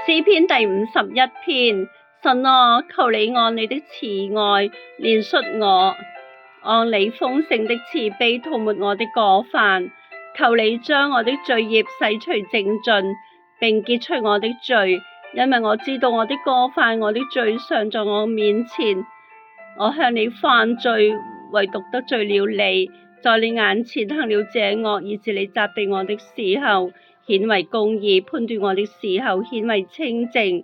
詩篇第51篇，神啊，求你按你的慈愛憐恤我，按你豐盛的慈悲塗抹我的過犯，求你將我的罪孽洗除淨盡，並潔除我的罪，因為我知道我的過犯，我的罪常在我面前。我向你犯罪，唯獨得罪了你，在你眼前行了這惡，以致你責備我的時候顯為公義，判斷我的時候顯為清正。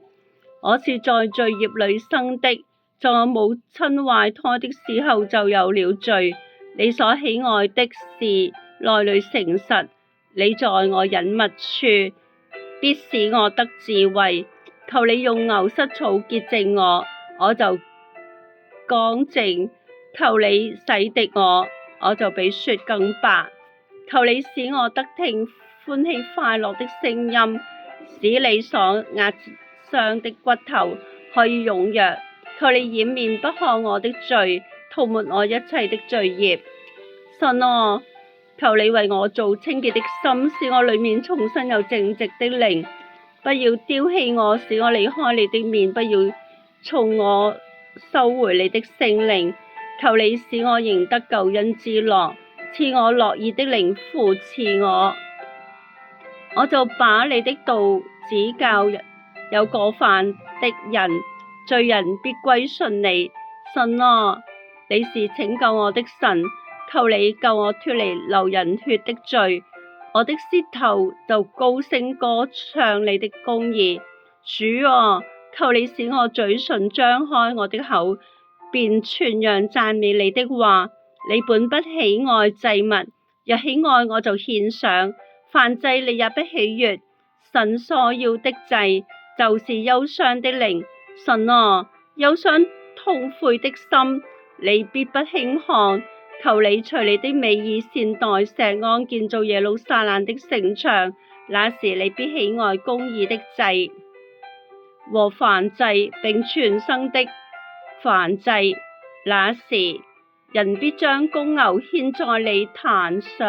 我是在罪孽裏生的，在我母親懷胎的時候就有了罪。你所喜愛的是內裏誠實，你在我隱密處必使我得智慧。求你用牛膝草潔淨我，我就乾淨；求你洗滌我，我就比雪更白。求你使我得聽歡喜快樂的聲音，使你所壓傷的骨頭可以踴躍。求你掩面不看我的罪，塗抹我一切的罪孽。神啊，求你為我造清潔的心，使我裡面重新有正直的靈。不要丟棄我，使我離開你的面；不要從我收回你的聖靈。求你使我仍得救恩之樂，賜我樂意的靈扶持我。我就把你的道指教有過犯的人，罪人必歸順你。神啊，你是拯救我的神，求你救我脫離流人血的罪。我的舌頭就高聲歌唱你的公義。主啊，求你使我嘴唇張開，我的口便傳揚讚美你的話。你本不喜愛祭物，若喜愛我就獻上。燔祭你也不喜悅。神所要的祭就是憂傷的靈。神啊，憂傷痛悔的心你必不輕看。求你隨你的美意善待錫安，建造耶路撒冷的城牆。那時你必喜愛公義的祭和燔祭，並全牲的燔祭。那時人必將公牛獻在你壇上。